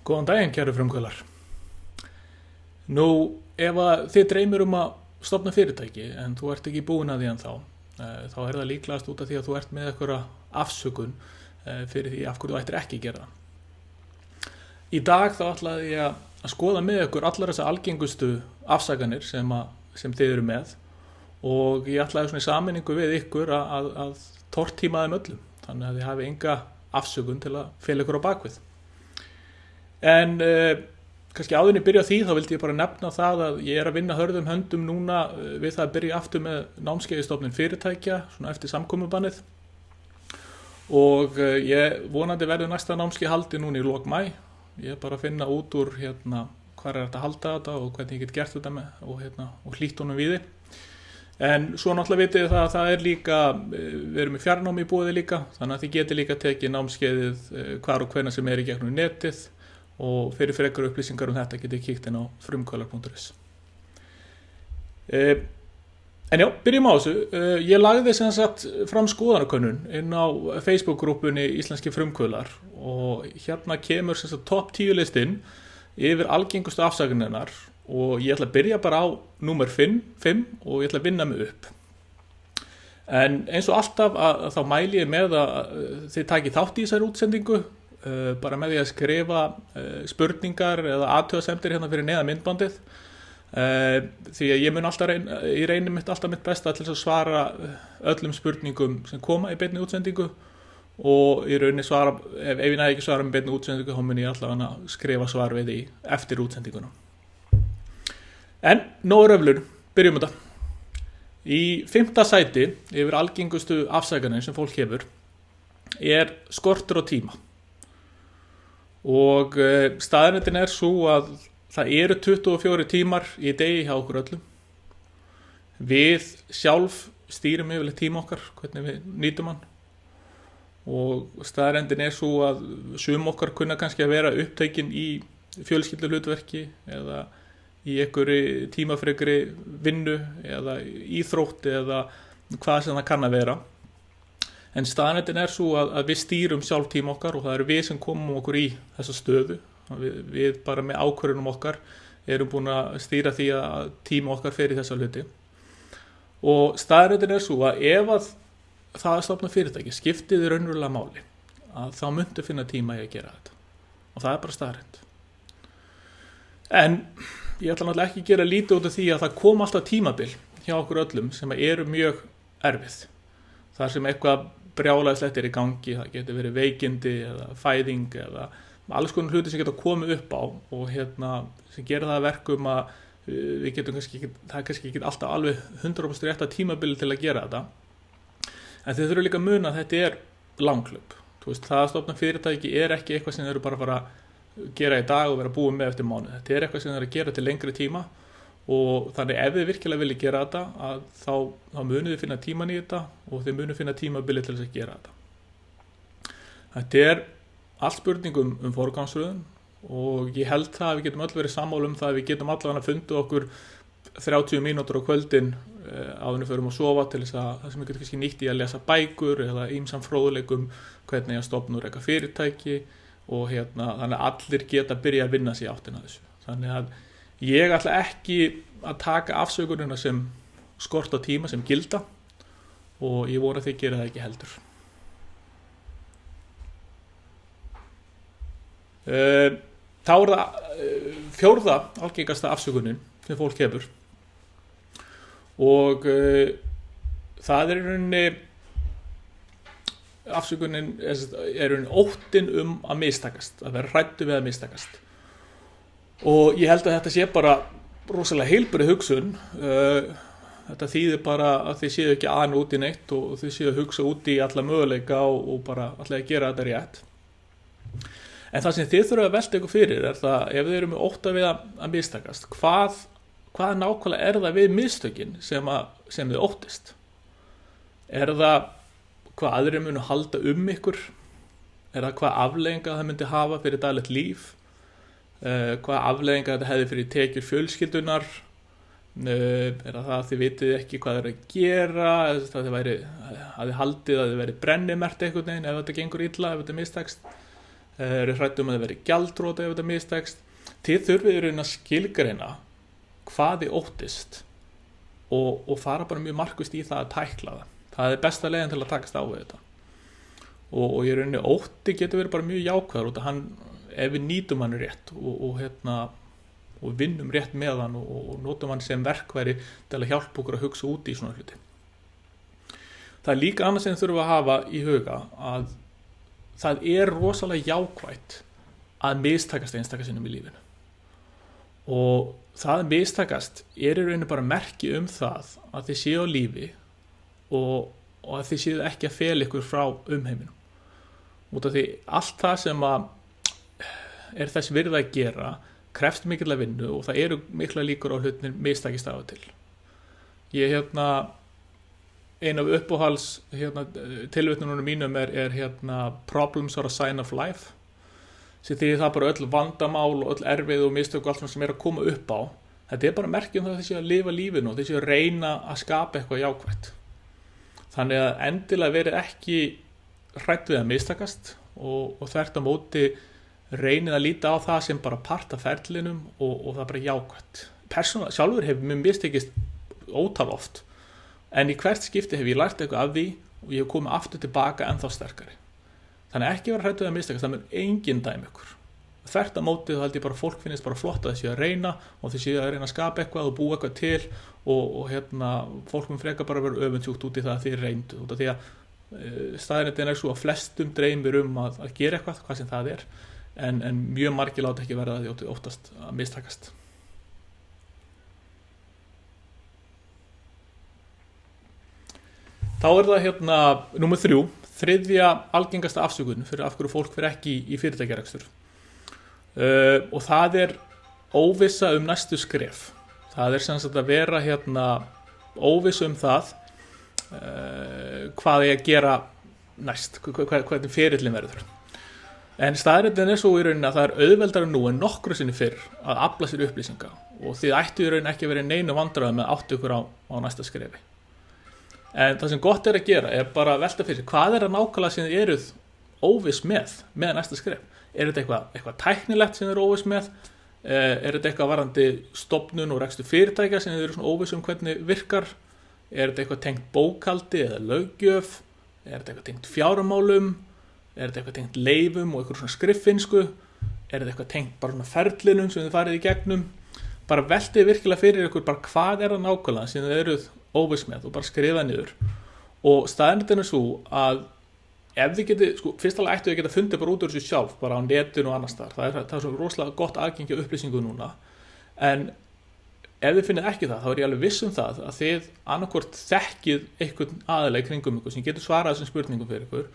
Góðan daginn, kæru frumkvöðlar. Nú, ef að þið dreymir að stofna fyrirtæki en þú ert ekki búin að því ennþá, þá er það líklegast út af því að þú ert með einhverja afsökun fyrir því af hverju þú ættir ekki að gera það. Í dag þá ætlaði ég að skoða með ykkur allar þessar algengustu afsakanir sem þið eru með og ég ætlaði svona í sameiningu við ykkur að tortíma þeim öllum, þannig að þið hafi enga afsökun til að fela ykkur á bakvið. En kannski áður en ég byrja á því þá vildi ég bara nefna það að ég er að vinna hörðum höndum núna við það að byrja aftur með námskeiðstofnun fyrirtækja svona eftir samkomubannið og ég vonandi verður næsta námskeið haldið núna í lok maí. Ég er bara að finna út úr hvað er þetta að halda þetta og hvernig ég get gert þetta með og hlýtt honum við þið. En svo náttúrulega vitið það að það er líka, við erum í fjarnámi í boði líka, þannig að þið geti líka tekið námskeiðið hvar og hvenær sem er í gegnum netið og fyrir frekar upplýsingar þetta getið kíkt inn á frumkvöðlar.is. En já, byrjum á þessu. Ég lagði sem sagt fram skoðanakönnun inn á Facebook-grúppunni Íslenski frumkvöðlar og hérna kemur sem sagt topp 10 listinn yfir algengustu afsakanirnar og ég ætla að byrja bara á númer 5 og ég ætla að vinna mig upp. En eins og alltaf þá mæli ég með að þið takið þátt í þessari útsendingu bara með því að skrifa spurningar eða athugasemdir hérna fyrir neðan myndbandið því að ég mun alltaf reyni alltaf mitt besta til að svara öllum spurningum sem koma í beinni útsendingu og í rauninni svara, ef ég næði ekki svara með beinni útsendingu þá mun ég alltaf að skrifa svar við því eftir útsendinguna. En nóg röflur, byrjum þetta. Í 5. sæti yfir algengustu afsakanir sem fólk hefur er skortur á tíma. Og staðreyndin er svo að það eru 24 tímar í degi hjá okkur öllum. Við sjálf stýrum yfirleitt tíma okkar, hvernig við nýtum hann. Og staðreyndin er svo að sum okkar kunna kannski að vera upptekin í fjölskylduhlutverki eða í einhverju tímafrekri vinnu eða íþrótt eða hvað sem það kann að vera. En staðreyndin er svo að við stýrum sjálf tíma okkar og það eru við sem komum okkur í þessa stöðu. Við bara með ákvörðunum okkar erum búin að stýra því að tíma okkar fer í þessa hluti. Og staðreyndin er svo að ef að það að stofna fyrirtæki skiptið raunverulega máli, að þá muntu finna tíma í að gera þetta. Og það er bara staðreynd. En ég ætla náttúrulega ekki að gera lítið út af því að það kom alltaf tímabil hjá okkur öllum sem eru mjög erfið. Þar sem eitthvað brjálæðislegt er í gangi, það getur verið veikindi eða fæðing eða alls konar hluti sem getur komið upp á og sem gerir það að verkum að við getum það er kannski ekki alltaf alveg 100% rétt að tímabili til að gera þetta. En þið þurfum líka að muna að þetta er langhlaup. Það að stofna fyrirtæki er ekki eitthvað sem þið eru bara að fara að gera í dag og vera búin með eftir mánuð. Þetta er eitthvað sem þið eru að gera til lengri tíma og þannig ef þið virkilega viljið gera þetta þá munið þið finna tíman í þetta og þið munið finna tímabili til þess að gera þetta. Þetta er allt spurningum forgangsröðun og ég held það að við getum öll verið sammála það að við getum allavega að funda okkur 30 mínútur á kvöldin áður en við förum að sofa til þess að það sem við getum kannski nýtt í að lesa bækur eða ýmsum fróðleikum hvernig að stofna og reka fyrirtæki og þannig að allir geta að byrja að vinna sig áttina að þessu. Þannig að ég ætla ekki að taka afsökunina sem skort á tíma sem gilda og ég vona að þið gera það ekki heldur. Þá er það 4. algengasta afsökunin sem fólk hefur og það er í rauninni afsökunin er í rauninni óttinn að mistakast, að vera hræddur við að mistakast. Og ég held að þetta sé bara rosalega heilbrigð hugsun. Þetta þýðir bara að þið séu ekki aðeins út í neitt og þið séu að hugsa út í alla möguleika og bara allir að gera þetta rétt. En það sem þið þurfa að velta ykkur fyrir er það ef þið eru með ótta við að mistakast, hvað nákvæmlega er það við mistökin sem þið óttist? Er það hvað aðrir munu halda ykkur? Er það hvað afleiðingar það myndi hafa fyrir daglegt líf? Hvað afleiðingar þetta hefði fyrir tekjur fjölskyldunar? Er það að þið vitið ekki hvað er að gera? Að þið haldið að þið væri brennimert einhvern veginn ef þetta gengur illa, ef þetta mistekst? eru hræddir að það veri gjaldþrota ef þetta mistekst. Þið þurfið í rauninni að skilgreina hvað þið óttist og fara bara mjög markvisst í það að tækla það. Það besta leiðin til að takast á við þetta. Og í rauninni ótti getur verið bara mjög jákvæður út af ef við nýtum hann rétt og vinnum rétt með hann og notum hann sem verkværi til að hjálpa okkur að hugsa út í svona hluti. Það líka annað sem þurfum að hafa í huga að það rosalega jákvætt að mistakast einstaka sinnum í lífinu. Og það að mistakast í rauninni bara merki það að þið séu á lífi og að þið séu ekki að fela ykkur frá umheiminum. Út af því allt það sem að þess virði að gera krefst mikilvæg vinnu og það eru mikla líkur á hlutin mistakist af og til. Ég ein af uppáhalds tilvitnunum mínum er problems are a sign of life, sem því það bara öll vandamál og öll erfið og mistök og allt sem að koma upp á. Þetta bara merkjum það að þið séu að lifa lífinu og þið séu að reyna að skapa eitthvað jákvætt. Þannig að endilega verið ekki hrædd við að mistakast og þvert á móti reynið að líta á það sem bara part af ferlinum og það bara jákvætt. Persónulega sjálfur hefur mér mistekist ótal oft, en í hvert skipti hef ég lært eitthvað af því og ég hef komið aftur tilbaka ennþá sterkari. Þannig ekki vera hræddur við að mistakast, það mun enginn dæmi ykkur. Þvert á móti þá held ég bara fólk finnist bara flott að þið séu að reyna og þið séu að reyna að skapa eitthvað og búa eitthvað til og fólk mun frekar bara vera öfundsjúkt út í það að þið reyndu, út af því að staðreyndin svo að flestum dreymir að gera eitthvað, hvað sem það en mjög margir láta ekki verða að því óttast að mistakast. Þá það númer 3, þriðja algengasta afsökun fyrir af hverju fólk fyrir ekki í fyrirtækjarekstur. Og það óvissa næstu skref. Það sem sagt að vera óviss það hvað ég að gera næst, hvernig ferillinn verður. En staðreyndin svo í rauninni að það auðveldara nú en nokkru sinni fyrr að afla sér upplýsinga og þið ættu í rauninni ekki verið neinu vandræðum með að átta ykkur á næsta skrefi. En það sem gott að gera bara að velta fyrir hvað það nákvæmlega sem þið eruð óviss með næsta skref. Þetta eitthvað tæknilegt sem þið eru óviss með? Þetta eitthvað varðandi stofnun og rekstur fyrirtækja sem þið eru svona óviss hvernig virkar? Þetta eitthvað tengt bókhaldi eða löggjöf? Þetta eitthvað tengt fjármálum? Þetta eitthvað tengt leifum og eitthvað svona skriffinsku? Þetta eitthvað tengt bara svona ferlinum sem þið farið í gegnum? Bara veltið virkilega fyrir ykkur bara hvað það nákvæmlega sem þið eruð óviss með og bara skrifa niður. Og staðreyndin svo að ef þið getið, fyrst alveg ættu þið geta fundið bara út úr þessu sjálf, bara á netinu og annars þar. Það svo rosalega gott aðgengi upplýsingu núna. En ef þið finnið ekki það, þá ég alveg viss það að þið annarkvort þekkið einhvern aðila í kringum ykkur sem getur svarað þessum spurningum fyrir ykkur.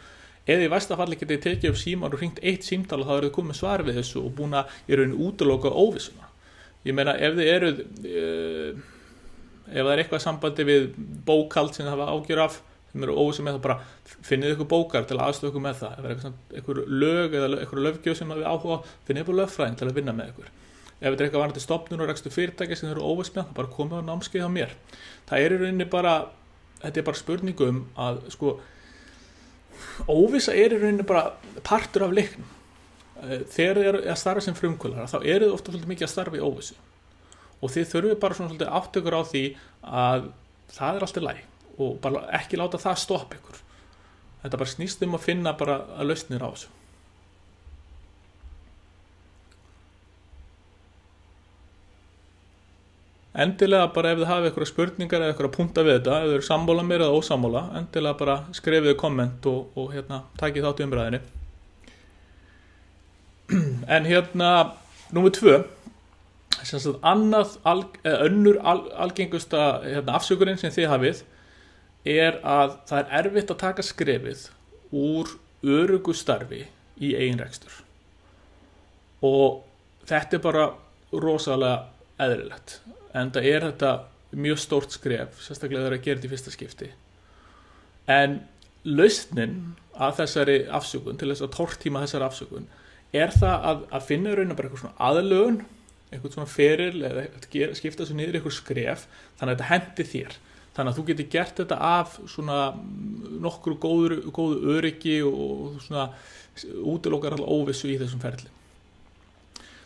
Eða í versta falli getið tekið upp símann og hringt eitt símtal og þá þið komið svar við þessu og búin að í rauninni útiloka óvissuna. Ég meina ef þið eruð ef það eitthvað sambandi við bókhald sem það hafa ágjör af, sem eru óvissum með það, bara finnið ykkur bókar til að aðstoða ykkur með það. Ef það eitthvað lög eða eitthvað löggjöf sem við áhuga, finnið ykkur lögfræðing til að vinna með ykkur. Ef þetta eitthvað varandi stofnun og rekstur fyrirtæki sem eru óviss með, bara komið á námskeið hjá mér. Það í rauninni bara, þetta bara spurningum að óvissa í rauninni bara partur af leiknum. Þegar þið eru að starfa sem frumkvöðlar, þá eru þið ofta svolítið mikið að starfa í óvissu. Og þið þurfið bara svona svolítið átt ykkur á því að það allt í lagi og bara ekki láta það stoppa ykkur. Þetta bara snýst að finna bara að lausnir á þessu. Endilega bara ef þið hafið ykkur spurningar eða ykkur að punta við þetta, ef þið eru sammála mér eða ósammála, endilega bara skrifið komment og takið þátt í umræðinni. En númer 2, sem sagt önnur algengusta afsökunin sem þið hafið að það erfitt að taka skrefið úr öruggu starfi í eigin rekstur. Og þetta bara rosalega eðlilegt, en það þetta mjög stórt skref, sérstaklega þegar að gera þetta í fyrsta skipti. En lausnin að þessari afsökun, til þess að tortíma þessari afsökun, það að finna raun bara eitthvað svona aðlögun, eitthvað svona feril eða skipta þessu niður í eitthvað skref, þannig að þetta hendi þér. Þannig að þú getur gert þetta af svona nokkru góðu öryggi og svona útilokar alltaf óvissu í þessum ferli.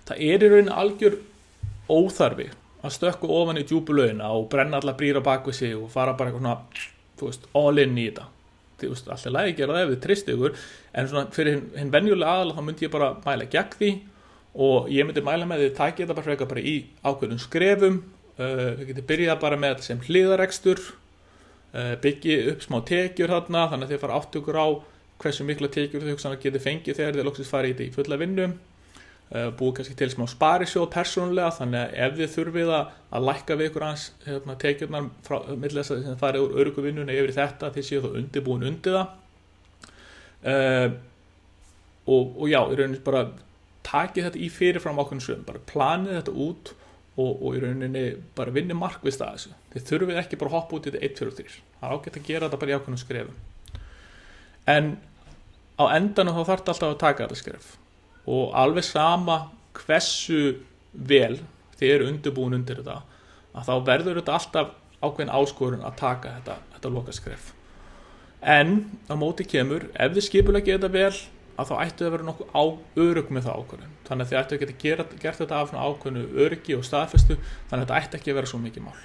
Það í rauninni algjör óþarfi að stökkva ofan í djúpu laugina og brenna alla brýr á bak við sig og fara bara eitthvað svona, þú veist, all in í þetta. Þú veist, alltaf lagi gera það ef þið tristið ykkur, en svona fyrir hinn venjulega aðal þá myndi ég bara mæla gegn því og ég myndi mæla með því að takið þetta bara frekar bara í ákveðnum skrefum. Við getum byrjað bara með þetta sem hliðarekstur, byggi upp smá tekjur þarna, þannig að þið fara áttökur á hversu mikla tekjur þið hugsanlega getið fengið þegar þið loksins farið í þetta í fulla vinnu. Búið kannski til smá sparisjóð persónulega, þannig að ef þið þurfið að lækka við ykkur hans tekjurnar frá milli þess að þið farið úr öruggu vinnunni yfir í þetta, þið séu þá undirbúin undir það. Og já, í rauninni bara takið þetta í fyrirfram ákveðnum sögum, bara planið þetta út og í rauninni bara vinni markvisst að þessu. Þið þurfið ekki bara hoppa út í þetta 1, 2 og 3. Það er ágætt að gera þetta bara í ákveðnum skrefum. En á endanum þá þarf þetta alltaf að taka þetta skref. Og alveg sama hversu vel þið eru undirbúin undir þetta, að þá verður þetta alltaf ákveðin áskorun að taka þetta lokaskref. En á móti kemur, ef þið skipuleggið þetta vel, að þá ættu að vera nokkuð örugg með það ákvörðun. Þannig að þið ættu að geta gert þetta af ákveðnu öryggi og staðfestu, þannig að þetta ætti ekki að vera svo mikið mál.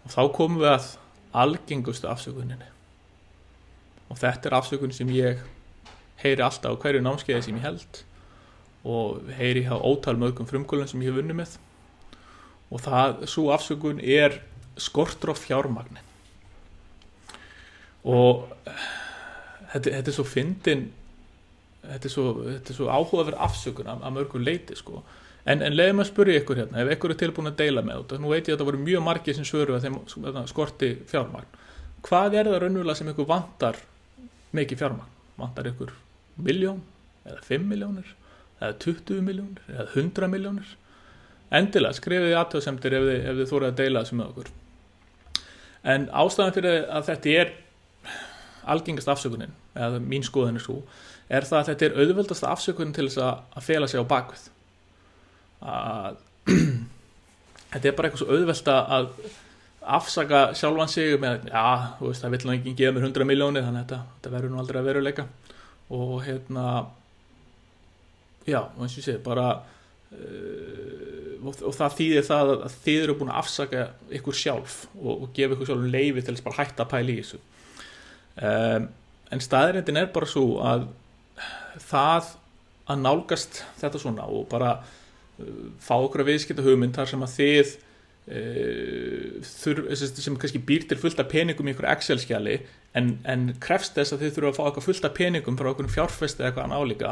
Og þá komum við að algengustu afsökuninni. Og þetta afsökun sem ég heyri alltaf á hverju námskeiði sem ég held og heyri hjá ótal mörgum frumkvöldum sem ég hef unnið með. Og sú afsökun skortur á fjármagni. Og þetta svo fyndin, þetta svo áhugaverð afsökun að mörgum leyti, sko. En leiðum að spyrja ykkur hérna, ef ykkur tilbúin að deila með þetta, nú veit ég að það voru mjög margir sem svöruðu að þeim skorti fjármagn. Hvað það raunverulega sem ykkur vantar mikið fjármagn? Vantar ykkur 1 milljón, eða 5 milljónir, eða 20 milljónir, eða 100 milljónir? Endilega, skrifið í athugasemdir ef þið þorið að deila þessu með okkur. En ástæðan fyrir að þetta algengast afsökunin, eða mín skoðun svo, það að þetta auðveldasta afsökunin til þess að fela sig á bakvið. Þetta bara eitthvað svo auðvelt að afsaka sjálfan sig með, já, þú veist, það vill nú enginn gefa mér 100 milljónir, þannig að þetta verður nú aldrei að veruleika. Og já, eins og ég segi, bara og það þýðir það að þið eru búin að afsaka ykkur sjálf og gefa ykkur sjálf leyfi til þess bara hætta að pæla í þessu. En staðreyndin bara svo að það að nálgast þetta svona og bara fá okkur að viðskipta hugmynd þar sem að þið sem kannski býr til fullt af peningum í einhverju Excel-skjali en krefst þess að þið þurfa að fá eitthvað fullt af peningum frá einhverjum fjárfesti eða eitthvað álíka,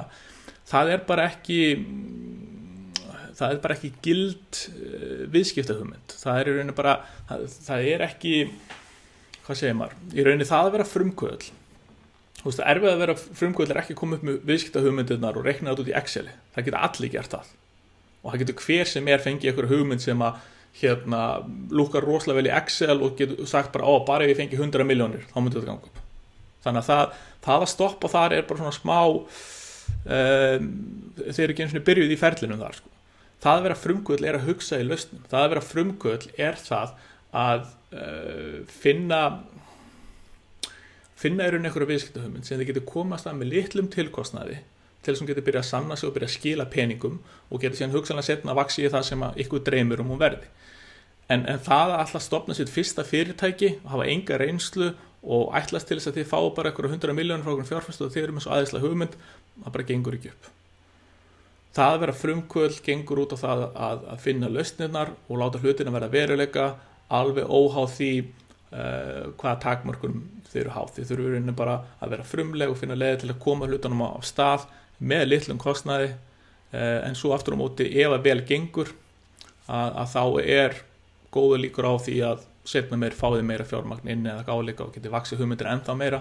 það bara ekki gild viðskiptahugmynd. Það í rauninni bara, það ekki, hvað segir maður, í rauninni það að vera frumkvöðl. Þú veist, það erfið að vera frumkvöðl ekki að koma upp með viðskiptahugmyndirnar og reikna þetta út í Exceli. Það geta allir gert það. Og það getur hver sem fengið einhverju hugmynd sem að lúkar rosalega vel í Excel og getur sagt bara ef ég fengi 100 milljónir, þá myndi þetta ganga upp. Þannig að það að stoppa þar bara svona smá, þeir eru ekki einu svona byrjuð í ferlinum þar, sko. Það að vera frumkvöðl að hugsa í lausnum. Það að vera frumkvöðl það að finna í rauninni einhverju viðskiptahugmynd sem þið getur komast að með litlum tilkostnaði til þess að hún getur byrjað að sanna sig og byrjað að skila peningum og getur síðan hugsanlega setna að vaxa í það sem ykkur dreymir hún verði. En það að alltaf stofna sitt fyrsta fyrirtæki og hafa enga reynslu og ætlast til þess að þið fá bara einhverju 100 milljónir frá einhverjum fjárfestu og þið eru með svo aðeinslega hugmynd, það bara gengur ekki upp. Það að vera frumkvöðl gengur út á það að finna lausnirnar og láta hlutina vera veruleika, alveg óháð því hvaða takmörkunum þið eru háð. Þið þurfum rauninni bara að vera frumleg og finna leiðir til að koma hlutunum á stað með litlum kostnaði, en svo aftur á móti ef að vel gengur að þá góða líkur á því að setna meir fáið meira fjármagn inn eða gáleika og geti vaxið hugmyndir ennþá meira,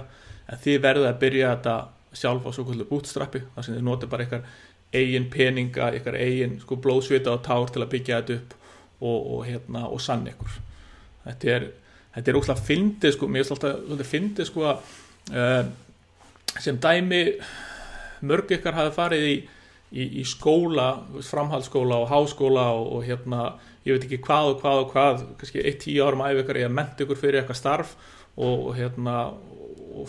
en þið verðið að byrja þetta sjálf á svoköldu bootstrappi, þar sem þið notið bara ykkar eigin peninga, ykkar eigin blóðsvita og tár til að byggja þetta upp og sann ykkur. Þetta óslega fyndið, mér finnst alltaf fyndið að sem dæmi mörg ykkar hafi farið í skóla, framhaldsskóla og háskóla og ég veit ekki hvað og hvað og hvað, kannski 1-10 árum æfi ykkur í að mennta ykkur fyrir eitthvað starf og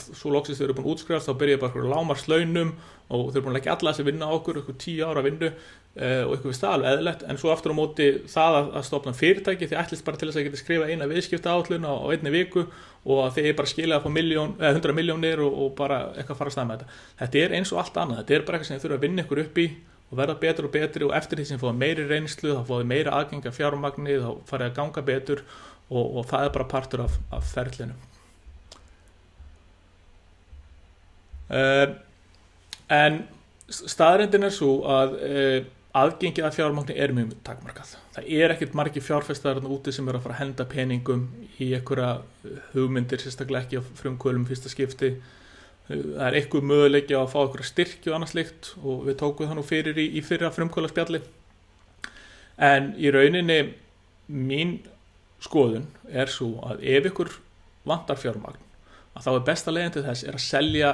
svo loksist þau eru búin að útskrifast, þá byrja bara lágmarkslaunum og þau eru búin að leggja alla þessi vinna á okkur, ykkur 10 ára vinnu og ykkur við staðalveg eðlilegt, en svo aftur á móti það að stofna fyrirtæki, þið ætlist bara til þess að geta skrifa eina viðskiptaáætlun á einni viku og að þið bara skilja að fá 100 milljónir og bara eitthvað fara að stað með þetta er eins og allt annað, þetta er bara eitthvað sem þið þurfa að vinna ykkur upp í og verða betur og betri og eftir því sem fóða meiri reynslu þá fóða meira aðgengi af fjármagni, þá farið að ganga betur og það er bara partur af ferlinu. En staðreyndin er svo að aðgengi að fjármagni er mjög takmarkað. Það er ekkert margir fjárfestar úti sem eru að fara að henda peningum í einhverja hugmyndir, sérstaklega ekki á frumkvöðlum fyrsta skipti. Það er eitthvað möguleiki að fá einhverja styrki og annað slíkt og við tókum það nú fyrir í fyrra frumkvöðlaspjalli. En í rauninni mín skoðun er svo að ef ykkur vantar fjármagn, að þá er besta leiðin til þess er að selja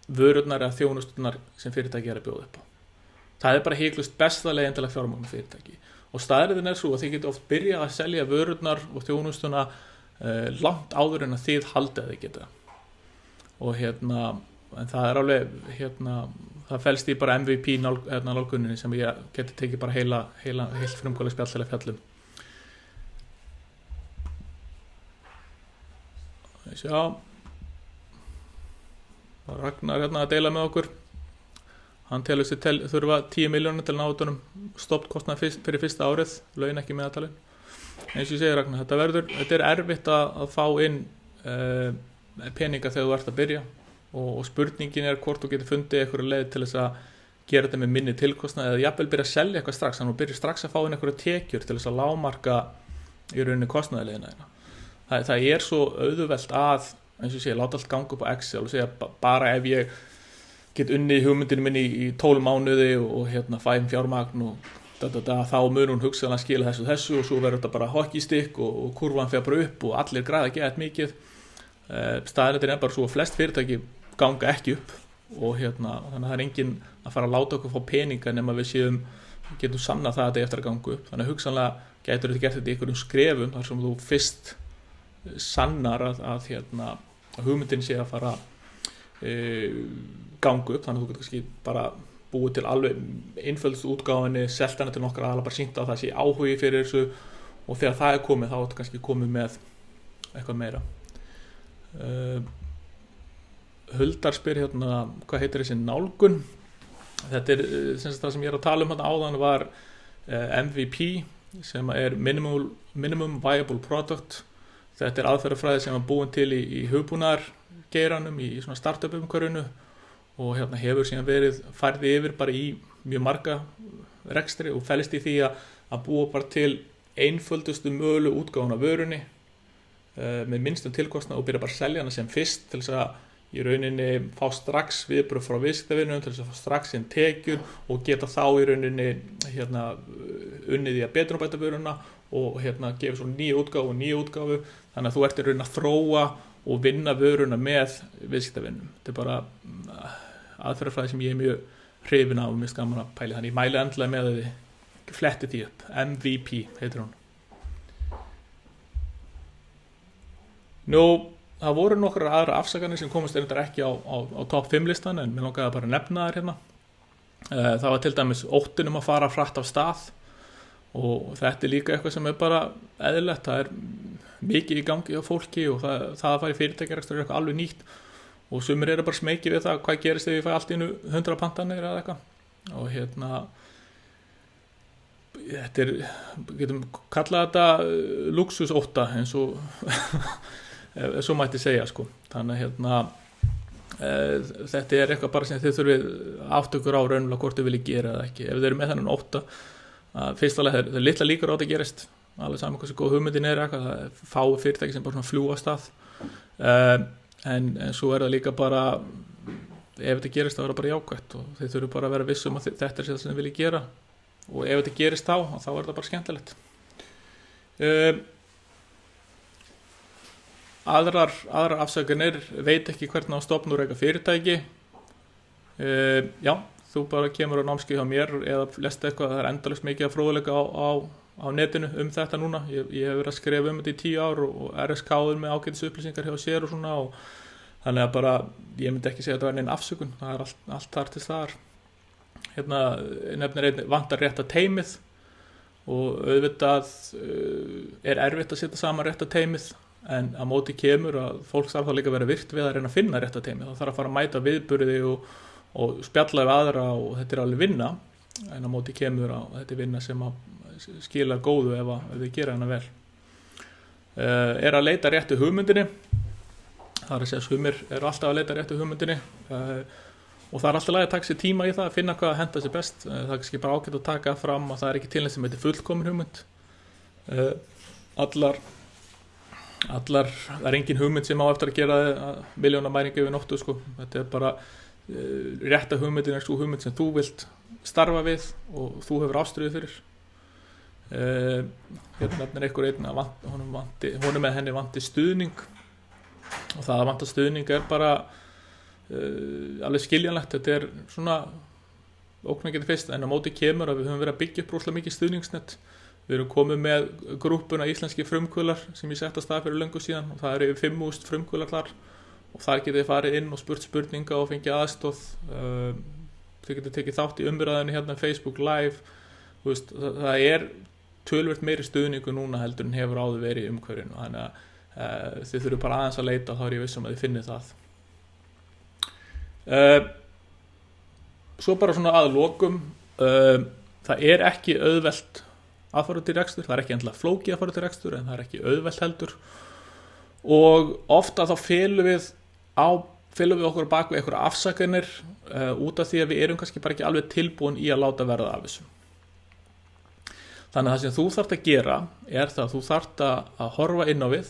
vörurnar eða þjónusturnar sem fyrirtæki er að bjóða upp á. Það er bara hiklaust besta leiðin til að fjármagna fyrirtæki og staðreyndin er svo að þið getur oft byrjað að selja vörurnar og þjónustuna langt áður en að þið haldið að þið geta og en það er alveg það felst í bara MVP nálguninni sem ég geti tekið bara heilt frumkvöðlaspjall til að fjallum. Sjá Ragnar að deila með okkur, hann telur sig þurfa 10 milljónir til náðunum stofnkostnað fyrir fyrsta árið, laun ekki meðaltalið. Eins og ég segi Ragnar, þetta er erfitt að fá inn peninga þegar þú ert að byrja og spurningin er hvort þú getur fundið einhverju leið til þess að gera þetta með minni tilkostnað eða jafnvel byrja að selja eitthvað strax, þannig að þú byrja strax að fá inn einhverju tekjur til þess að lágmarka í rauninni kostnaðarleiðina þína. Það er svo auðvelt að eins og ég segi, láta allt ganga upp á Excel og segja bara ef ég get unnið hugmyndinu minni í 12 mánuði og fæ fjármagn og þá mun hún hugsanlega skila þessu og svo verður þetta bara hockeystick og kurvan fer bara upp og allir græða gett mikið. Staðreyndin er bara svo að flest fyrirtæki ganga ekki upp og þannig að það er enginn að fara að láta okkur fá peninga nema við getum sannað það að þetta eftir að ganga upp. Þannig að hugsanlega getur þetta gert þetta í einhverjum skrefum þar sem þú fyrst sannar að hugmyndin sé að fara gangu upp, þannig að þú getur kannski bara búið til alveg einföldust útgáfinni, selt hana til nokkra aðala, bara sýnt á það sé áhugi fyrir þessu og þegar það er komið þá ertu kannski komið með eitthvað meira. Huldar spyr hvað heitir þessi nálgun? Þetta er það sem ég er að tala um áðan var MVP sem er minimum viable product. Þetta er aðferðafræði sem var búin til í hugbúnaðargeiranum, í svona startup umhverfinu og hefur síðan verið færði yfir bara í mjög marga rekstri og felst í því að búa bara til einföldustu mögulegu útgáfuna af vörunni með minnstum tilkostnað og byrja bara að selja hana sem fyrst til þess að í rauninni fá strax viðbrögð frá viðskiptavinum til þess að fá strax inn tekjur og geta þá í rauninni unnið í að betrumbæta vöruna og gefa svo nýja útgáfu þannig að þú ert í rauninni að þróa og vinna vöruna með viðskiptavinum. Þetta er bara aðferðafræði sem ég er mjög hrifinn af og mér gaman að pæla, þannig ég mæli endilega með að þið flettið því upp. MVP heitir hún. Nú, það voru nokkrar aðra afsakanir sem komast ekki á top 5 listan en mér langaði bara að nefna þær Það var til dæmis óttin að fara hratt af stað og þetta er líka eitthvað sem er bara eðlilegt, það er mikið í gangi á fólki og það að fara í fyrirtækjarekstur er eitthvað alveg nýtt og sumir eru bara smekið við það hvað gerist ef ég fæ allt í 100 pantanir eða eitthvað og þetta er, getum kallað þetta luxusótta eins og svo mætti segja sko, þannig að þetta er eitthvað bara sem þið þurfið aftökur á raunlega hvort þið viljið gera eða ekki, ef þið eru með þennan ótta fyrst alveg það er litla líkur á þetta gerist alveg saman hversu góð hugmyndin er eitthvað, það er fá fyrirtæki sem bara svona fljúga af stað en svo er það líka bara ef þetta gerist þá er það bara jákvætt og þið þurfið bara að vera viss að þetta er það sem þið viljið gera og ef þetta gerist þá er það bara skemmtilegt aðrar afsakanir veit ekki hvernig á stofna og reka fyrirtæki já, þú bara kemur á námskeið hjá mér eða lest eitthvað, það endalaust mikið að fróðleika á netinu þetta núna. Ég hef verið að skrifa þetta í 10 ár og RSK-ur með ágætis upplýsingar hjá sér og svona, og þannig að bara, ég myndi ekki segja að þetta var neinn afsökun, það allt þar til staðar. Nefnir einn vantar rétta teymið, og auðvitað erfitt að setja saman rétta teymið, en á móti kemur að fólk þarf þá líka að vera virt við að reyna að finna rétta teymið. Það þarf að fara að mæta viðburði og spjalla við aðra, og þetta alveg vinna, en á móti kemur að þetta vinna sem að skila góðu ef við gera hana vel. Að leita réttu hugmyndinni, það að segja sumir alltaf að leita réttu hugmyndinni, og það alltaf að taka sér tíma í það að finna hvað henda sér best. Það er kannski bara ágætt að taka fram að það er ekki til sem heitir fullkomin hugmynd. Það er engin hugmynd sem á eftir að gera milljónamæringu yfir nóttu, sko. Þetta er bara rétta hugmyndin er sú hugmynd sem þú vilt starfa við og þú hefur ástríðu fyrir. Nefnir einhver einn að honum með henni vanti stuðning, og það að vanta stuðning er bara alveg skiljanlegt. Þetta er svona óknægjandi fyrst, en á móti kemur að við höfum verið að byggja upp rosalega mikið stuðningsnett. Við erum komið með grúppuna íslenski frumkvöðlar sem ég sett af stað fyrir löngu síðan, og það yfir 5.000 frumkvöðlar þar, og þar getið þið farið inn og spurt spurninga og fengið aðstoð. Þið getið tekið þátt í umræðinu hérna Facebook Live. Það er töluvert meiri stuðningu núna heldur en hefur áður verið í umhverfinu, þannig að þið þurfum bara aðeins að leita, þá er ég viss að þið finnið það. Svo bara svona að lokum, það er ekki auðvelt að fara út í rekstur, það er ekki endilega flókið að fara út í rekstur, en það er ekki auðvelt heldur, og ofta þá felum við okkur bak við einhverja afsakanir út af því að við erum kannski bara ekki alveg tilbúin í að láta verða af þessu. Þannig að það sem þú þarft að gera er það að þú þarft að horfa inn á við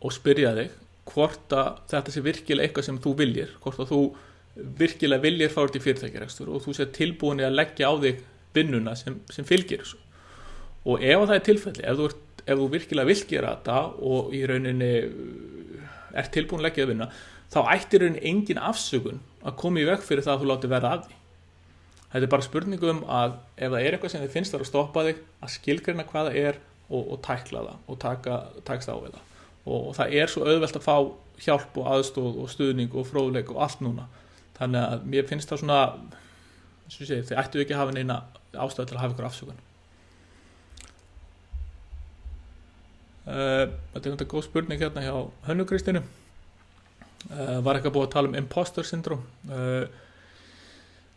og spyrja þig hvort að þetta sé virkilega eitthvað sem þú viljir, hvort að þú virkilega viljir fara út í fyrirtækjarekstur og þú sé tilbúin að leggja á þig vinnuna sem fylgir þessu. Og ef það er tilfelli, ef þú virkilega vilt gera þetta og í rauninni tilbúin að leggja að vinna, þá ættir rauninni engin afsökun að koma í veg fyrir það að þú láti verða af því. Þetta er bara spurningum að ef það er eitthvað sem þið finnst þar að stoppa þig, að skilgreina hvað það er og tækla það og takast á við það. Og það er svo auðvelt að fá hjálp og aðstoð og stuðning og fróðleik og allt núna. Þannig að mér finnst það svona, þið ættu ekki að hafa neina ástæðu til að hafa ykkur afsökun. Þetta er góð spurning hérna hjá Hönnu Kristínu. Var eitthvað búið að tala um imposter syndrom.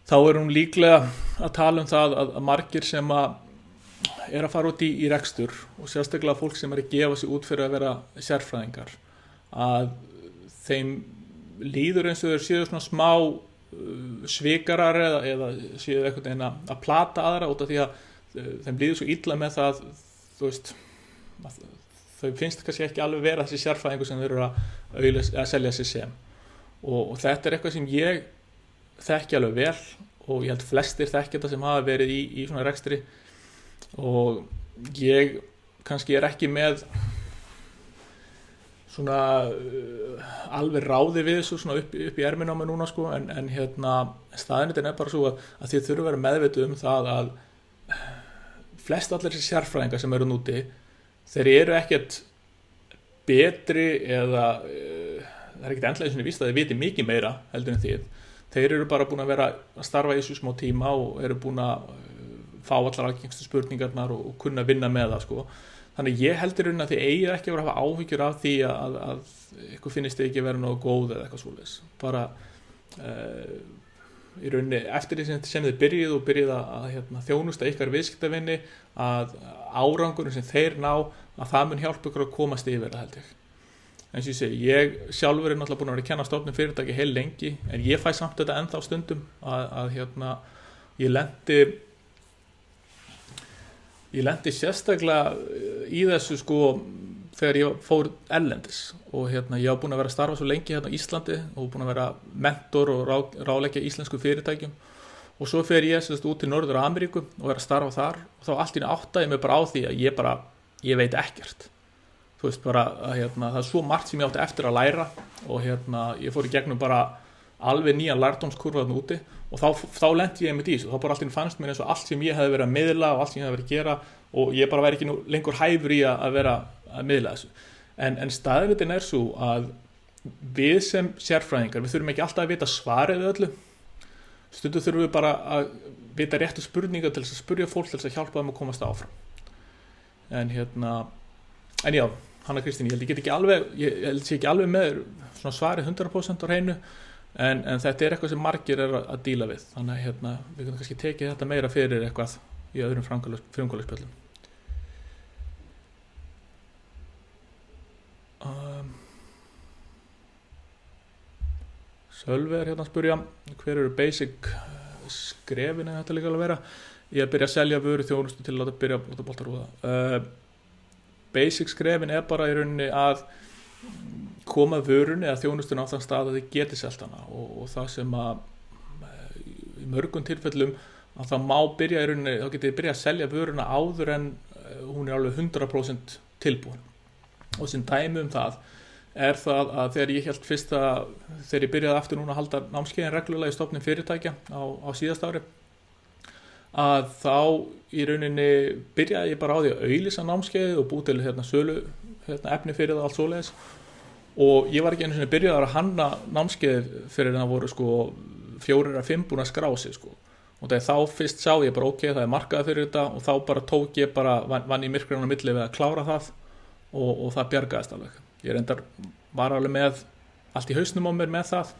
Þá er hún líklega að tala um það að margir sem að fara út í rekstur, og sérstaklega fólk sem að gefa sig út fyrir að vera sérfræðingar, að þeim líður eins og þeir séu svona smá svikarar eða séu einhvern veginn að plata aðra út af því að þeim líður svo illa með það, þú veist, þau finnst kannski ekki alveg vera þessi sérfræðingur sem þeir eru að selja sig sem, og þetta er eitthvað sem ég þekki alveg vel, og ég held flestir þekki þetta sem hafa verið í svona rekstri, og ég kannski er ekki með svona alveg ráði við þessu svona upp í erminu á mig núna, sko, en hérna staðinitin er bara svo að þið þurfum að vera meðvituð um það að flest allir þessi sérfræðingar sem eru núti, þeir eru ekkert betri eða það er ekkert endlega eins og víst að þeir viti mikið meira heldur en þið. Þeir eru bara búin að vera að starfa í þessu smá tíma og eru búin að fá allar algengstu spurningarnar og kunna vinna með það, sko. Þannig ég heldur að þið eigið ekki að vera að hafa áhyggjur af því að ykkur finnist þið ekki vera nógu góð eða eitthvað svoleiðis. Bara í rauninni eftir því sem þið byrjið að þjónusta ykkar viðskiptavinni, að árangurinn sem þeir ná, að það mun hjálpa ykkur að komast yfir það, held ég. Eins og ég segi, ég sjálfur er náttúrulega búin að vera að kenna stofnum fyrirtæki heil lengi, en ég fæ samt þetta ennþá stundum að ég lendi sérstaklega í þessu, sko, þegar ég fór erlendis, og ég var búin að vera að starfa svo lengi hérna á Íslandi og búin að vera mentor og ráðleggja íslensku fyrirtækjum, og svo fer ég út til Norður Ameríku og er að starfa þar, og þá allt í einu áttaði ég mig bara á því að ég veit ekkert. Þú veist bara að það er svo margt sem ég átti eftir að læra, og ég fór í gegnum bara alveg nýja lærdómskurfa úti og þá lenti ég einmitt í þessu, þá bara alltaf fannst mér eins og allt sem ég hefði verið að miðla og allt sem ég hefði verið að gera og ég bara væri ekki nú lengur hæfur í að vera að miðla þessu en staðreyndin svo að við sem sérfræðingar, við þurfum ekki alltaf að vita svarið við öllu, stundum þurfum við bara að vita réttu spurningar til þess að spurja fólk til þess að hjálpa þeim að komast áfram en já, Hanna Kristín, ég held sé ekki alveg með svona svarið 100% á hreinu en þetta eitthvað sem margir að díla við þannig að við kunum kannski tekið þetta meira fyrir eitthvað í öðrum frumkvöldspjöllum Sölvi að spyrja hver eru basic skrefin en þetta líka alveg vera ég að byrja að selja vöru þjónustu til að láta byrja að bolta rúða basic skrefin bara í rauninni að koma vörunni eða þjónustuna á þann stað að þið geti selt hana og það sem að í mörgum tilfellum að það má byrja í rauninni þá getið þið byrja að selja vöruna áður en hún alveg 100% tilbúin og sem dæmi það það að þegar ég held þegar ég byrjaði aftur núna að halda námskeiðin reglulega í stofnun fyrirtækja á síðasta ári að þá í rauninni byrjaði ég bara á því að auglýsa námskeiðið og búið til sölu efni fyrir það allt svoleiðis og ég var ekki einu sinni byrjaður að hanna námskeiðið fyrir það voru 4 eða 5 búin að skrá sig og þegar þá fyrst sá ég bara ok, það markaði fyrir þetta og þá bara tók ég vann í myrkrinu á milli við að klára það og það bjargaðist alveg ég var alveg með allt í hausnum á mér með það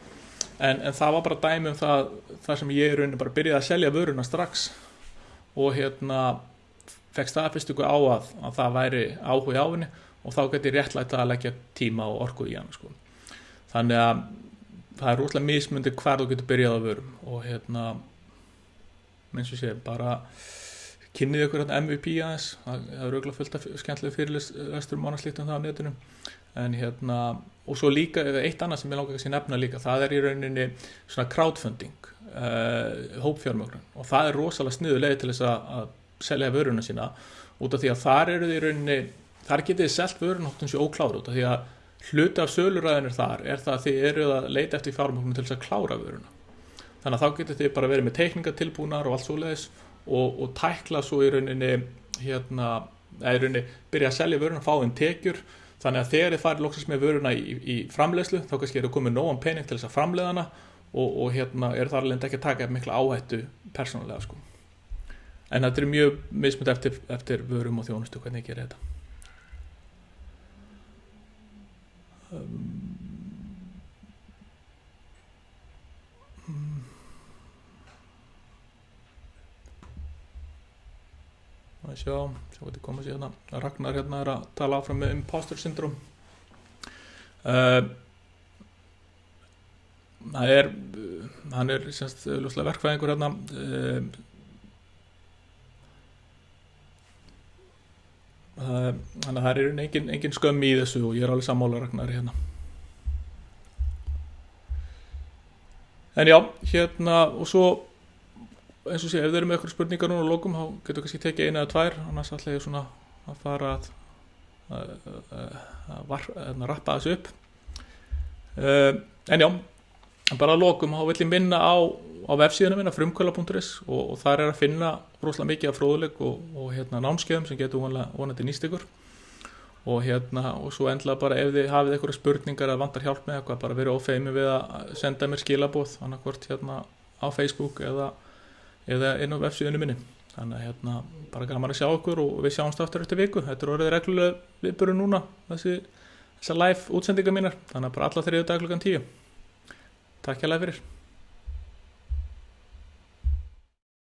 en það var bara dæmi það sem ég í rauninni bara byrjaði að selja vöruna strax og fekk staðfestingu á að það væri áhugi á henni og þá gæti ég réttlætt að leggja tíma og orku í hann þannig að það er rosalega mismundi hvar þú getur byrjað á vörum og eins og sé bara kynnið ykkur MVP aðeins það er örugglega fullt af skemmtilegu fyrirlestrum og slíkt það á netinu en og svo líka eitt annað sem ég langar að nefna líka það í rauninni svona crowdfunding hópfjármögnun og það rosalega sniðug leið til þess að selja vöruna sína út af því að þar eru þið í rauninni þar getið þið selt vöruna hóttum sér óklára út af því að hluti af söluræðinir þar það að þið eru að leita eftir fjármögnun til þess að klára vöruna þannig að þá getið þið bara verið með teikningar tilbúnar og allt svoleiðis og tækla svo í rauninni byrja að selja vöruna fá inn tekjur þannig að þegar þið farið loksins með vöruna í framleiðslu þá kannski komið nógan pening til þess að framleiða hana og það alveg ekki að taka mikla áhættu persónulega en þetta mjög mismunandi eftir vörum og þjónustu hvernig ég geri þetta sjá hvað koma sér Ragnar er að tala áfram með imposter syndrom hann semst ljóslega verkfræðingur þannig að það er engin skömm í þessu og ég er alveg sammála Ragnar en já og svo eins og sé, ef þið eru með eitthvað spurningar núna á lokum, þá getur kannski tekið 1 eða 2 annars ætla ég svona að fara að rappa þessu upp en já, bara að lokum þá vill ég minna á vefsíðuna minna frumkvöla.is og þar að finna rosalega mikið af fróðleik og námskeiðum sem getur vonandi nýst ykkur og svo endilega bara ef þið hafið eitthvað spurningar eða vantar hjálp með eitthvað, bara verið ófeimið við að senda mér skilaboð annarkvort á Facebook eða inn á vefsíðunni minni þannig að bara gaman að sjá okkur og við sjáumst aftur eftir viku þetta orðið reglulega viðburður núna þessar live útsendingar mínar þannig að bara alla 3 dagar klukkan 10 takk hérlega fyrir